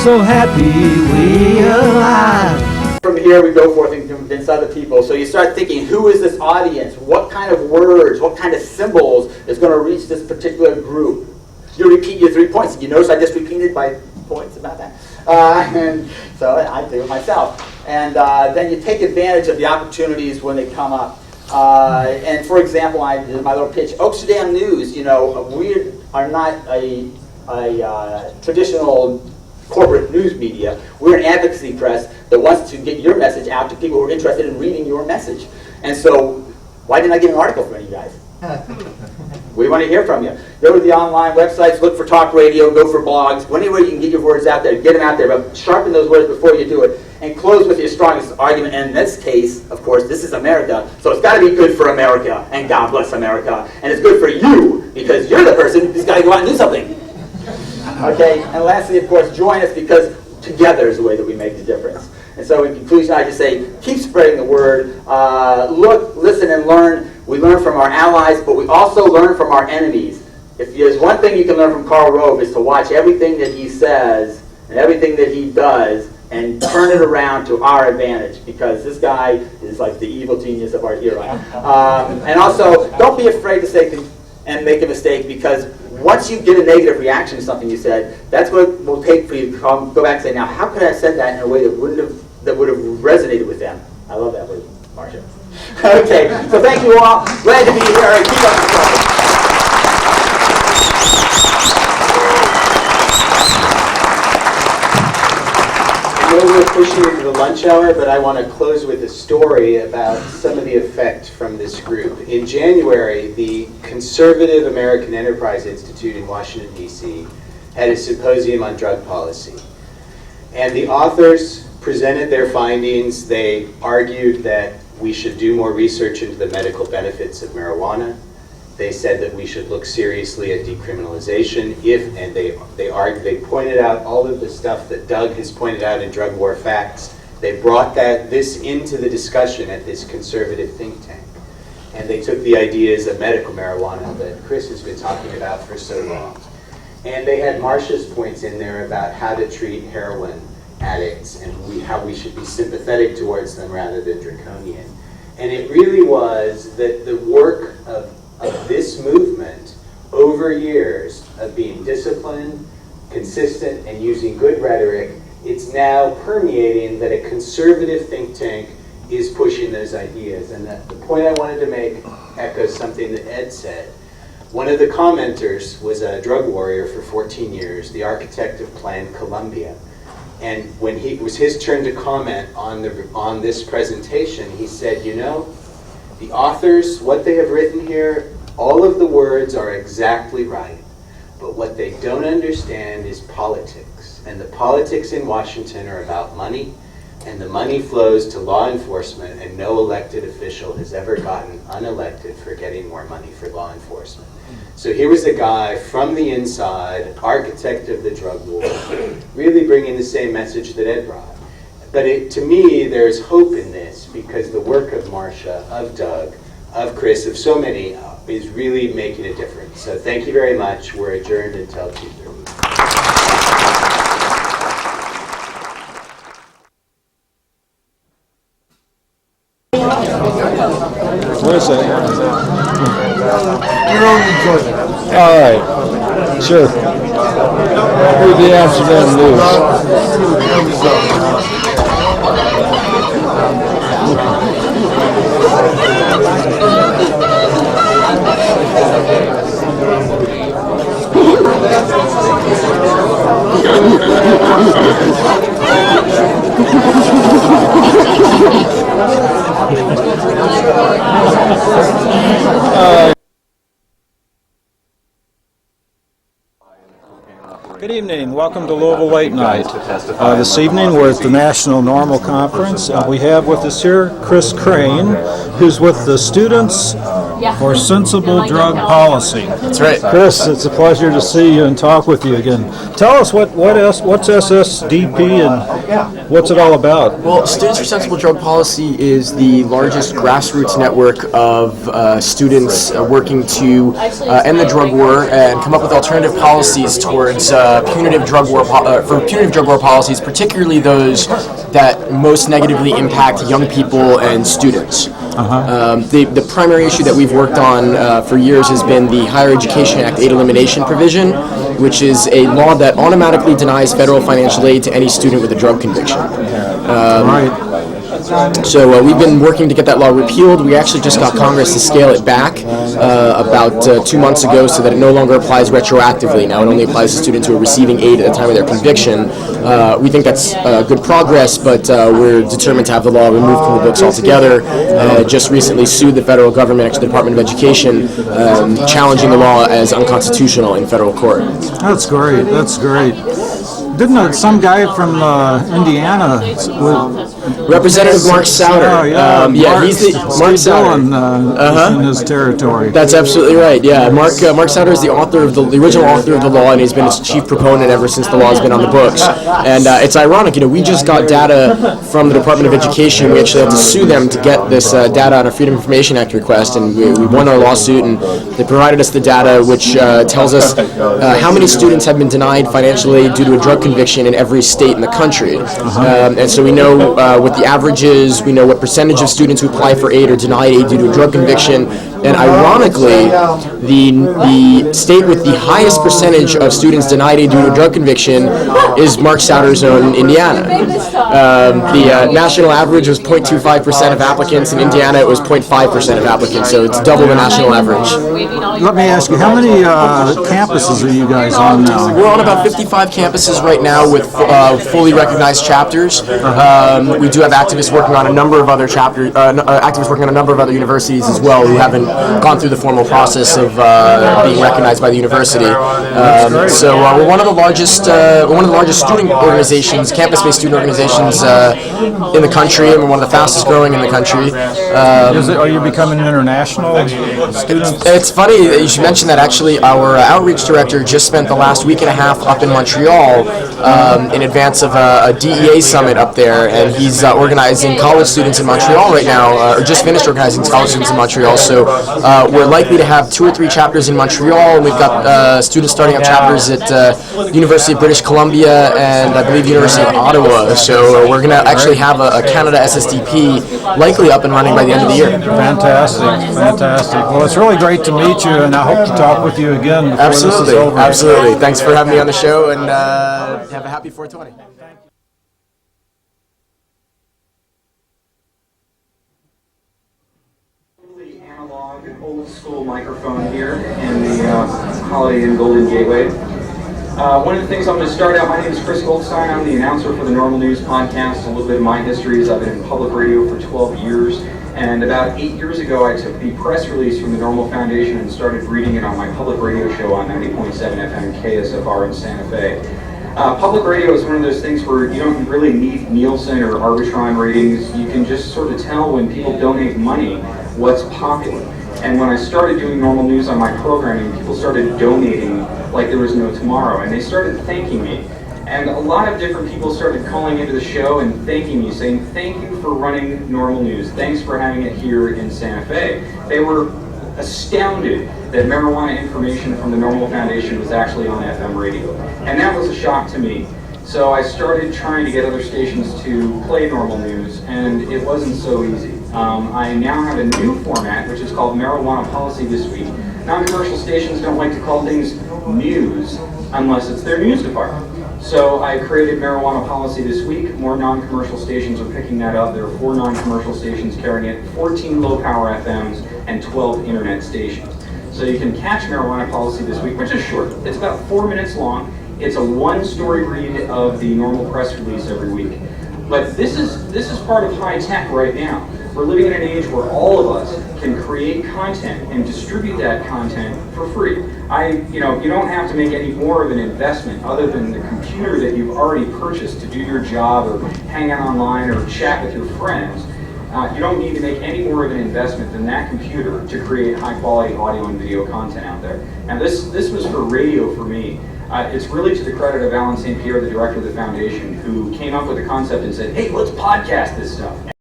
so happy we alive. From here we go forth and convince other people. So you start thinking, who is this audience? What kind of words, what kind of symbols is going to reach this particular group? You repeat your 3 points. You notice I just repeated my points about that? And so I do it myself. And then you take advantage of the opportunities when they come up. And for example, I did my little pitch. Oaksterdam News, you know, we are not a traditional corporate news media. We're an advocacy press that wants to get your message out to people who are interested in reading your message. And so, why didn't I get an article from any of you guys? We want to hear from you. Go to the online websites, look for talk radio, go for blogs. Anywhere you can get your words out there, get them out there, but sharpen those words before you do it. And close with your strongest argument. And in this case, of course, this is America, so it's got to be good for America, and God bless America. And it's good for you, because you're the person who's got to go out and do something. Okay, and lastly, of course, join us, because together is the way that we make the difference. And so in conclusion, I just say, keep spreading the word. Look, listen, and learn. We learn from our allies, but we also learn from our enemies. If there's one thing you can learn from Karl Rove, is to watch everything that he says and everything that he does and turn it around to our advantage, because this guy is like the evil genius of our hero. And also, don't be afraid to say and make a mistake, because once you get a negative reaction to something you said, that's what it will take for you to go back and say, now, how could I have said that in a way that would have resonated with them? I love that word, Marcia. Okay, so thank you all. Glad to be here. And keep up the fight. I know we're pushing into the lunch hour, but I want to close with a story about some of the effect from this group. In January, the Conservative American Enterprise Institute in Washington, D.C. had a symposium on drug policy. And the authors presented their findings. They argued that we should do more research into the medical benefits of marijuana. They said that we should look seriously at decriminalization and they pointed out all of the stuff that Doug has pointed out in Drug War Facts. They brought this into the discussion at this conservative think tank. And they took the ideas of medical marijuana that Chris has been talking about for so long. And they had Marcia's points in there about how to treat heroin addicts and how we should be sympathetic towards them rather than draconian. And it really was that the work of this movement over years of being disciplined, consistent, and using good rhetoric, it's now permeating that a conservative think tank is pushing those ideas. And the point I wanted to make echoes something that Ed said. One of the commenters was a drug warrior for 14 years, the architect of Plan Colombia. And when it was his turn to comment on this presentation, he said, you know, the authors, what they have written here, all of the words are exactly right. But what they don't understand is politics. And the politics in Washington are about money, and the money flows to law enforcement, and no elected official has ever gotten unelected for getting more money for law enforcement. So here was a guy from the inside, architect of the drug war, really bringing the same message that Ed brought. But to me, there's hope in this, because the work of Marcia, of Doug, of Chris, of so many, is really making a difference. So thank you very much. We're adjourned until 2:30. Wait a second. Your own enjoyment. All right. Sure. Read the Amsterdam News. Good evening. Welcome to Louisville Late Night. This evening we're at the National Normal Conference, and we have with us here Chris Crane, who's with the Students for Sensible Drug Policy. That's right. Chris, it's a pleasure to see you and talk with you again. Tell us what's SSDP and what's it all about? Well, Students for Sensible Drug Policy is the largest grassroots network of students working to end the drug war and come up with alternative policies towards punitive drug war policies, particularly those that most negatively impact young people and students. The primary issue that we've worked on for years has been the Higher Education Act aid elimination provision, which is a law that automatically denies federal financial aid to any student with a drug conviction. So we've been working to get that law repealed. We actually just got Congress to scale it back about 2 months ago so that it no longer applies retroactively. Now it only applies to students who are receiving aid at the time of their conviction. We think that's good progress, but we're determined to have the law removed from the books altogether. Just recently sued the federal government, actually the Department of Education, challenging the law as unconstitutional in federal court. That's great. That's great. Didn't some guy from Indiana, Representative Mark Souder? He's Mark Souder in his territory. That's absolutely right. Yeah, Mark Souder is the author of the original author of the law, and he's been its chief proponent ever since the law has been on the books. And it's ironic, we just got data from the Department of Education. We actually had to sue them to get this data on a Freedom of Information Act request, and we won our lawsuit, and they provided us the data, which tells us how many students have been denied financial aid due to a drug conviction in every state in the country. And so we know what the average is, we know what percentage of students who apply for aid are denied aid due to a drug conviction, and ironically, the state with the highest percentage of students denied aid due to a drug conviction is Mark Souder's own Indiana. The national average was 0.25% of applicants. In Indiana, it was 0.5% of applicants, so it's double the national average. Let me ask you, how many campuses are you guys on now? We're on about 55 campuses right now with fully recognized chapters. We do have activists working on a number of other activists working on a number of other universities as well who haven't gone through the formal process of being recognized by the university. So we're one of the largest student organizations, campus-based student organizations in the country, and we're one of the fastest growing in the country. Are you becoming international students? It's funny that you should mention that. Actually, our outreach director just spent the last week and a half up in Montreal in advance of a DEA summit up there, and he's organizing college students in Montreal right now, or just finished organizing college students in Montreal. So we're likely to have 2 or 3 chapters in Montreal, and we've got students starting up chapters at University of British Columbia and I believe University of Ottawa. So we're going to actually have a Canada SSDP likely up and running by the end of the year. Fantastic, fantastic. Well, it's really great to meet you, and I hope to talk with you again before this is over. Absolutely. Thanks for having me on the show, and have a happy 420. Analog and old school microphone here in the Holiday Inn Golden Gateway. One of the things I'm going to start out, my name is Chris Goldstein. I'm the announcer for the Normal News podcast. A little bit of my history is I've been in public radio for 12 years, and about 8 years ago I took the press release from the Normal Foundation and started reading it on my public radio show on 90.7 FM KSFR in Santa Fe. Public radio is one of those things where you don't really need Nielsen or Arbitron ratings. You can just sort of tell when people donate money what's popular. And when I started doing normal news on my programming, people started donating like there was no tomorrow, and they started thanking me. And a lot of different people started calling into the show and thanking me, saying, thank you for running normal news. Thanks for having it here in Santa Fe. They were astounded that marijuana information from the Normal Foundation was actually on FM radio. And that was a shock to me. So I started trying to get other stations to play normal news, and it wasn't so easy. I now have a new format, which is called Marijuana Policy This Week. Non-commercial stations don't like to call things news unless it's their news department. So I created Marijuana Policy This Week. More non-commercial stations are picking that up. There are 4 non-commercial stations carrying it, 14 low-power FMs, and 12 internet stations. So you can catch Marijuana Policy This Week, which is short. It's about 4 minutes long. It's a 1-story read of the normal press release every week. But this is part of high tech right now. We're living in an age where all of us can create content and distribute that content for free. You don't have to make any more of an investment other than the computer that you've already purchased to do your job or hang out online or chat with your friends. You don't need to make any more of an investment than that computer to create high quality audio and video content out there. And this was for radio for me. It's really to the credit of Alan St. Pierre, the director of the foundation, who came up with the concept and said, hey, let's podcast this stuff.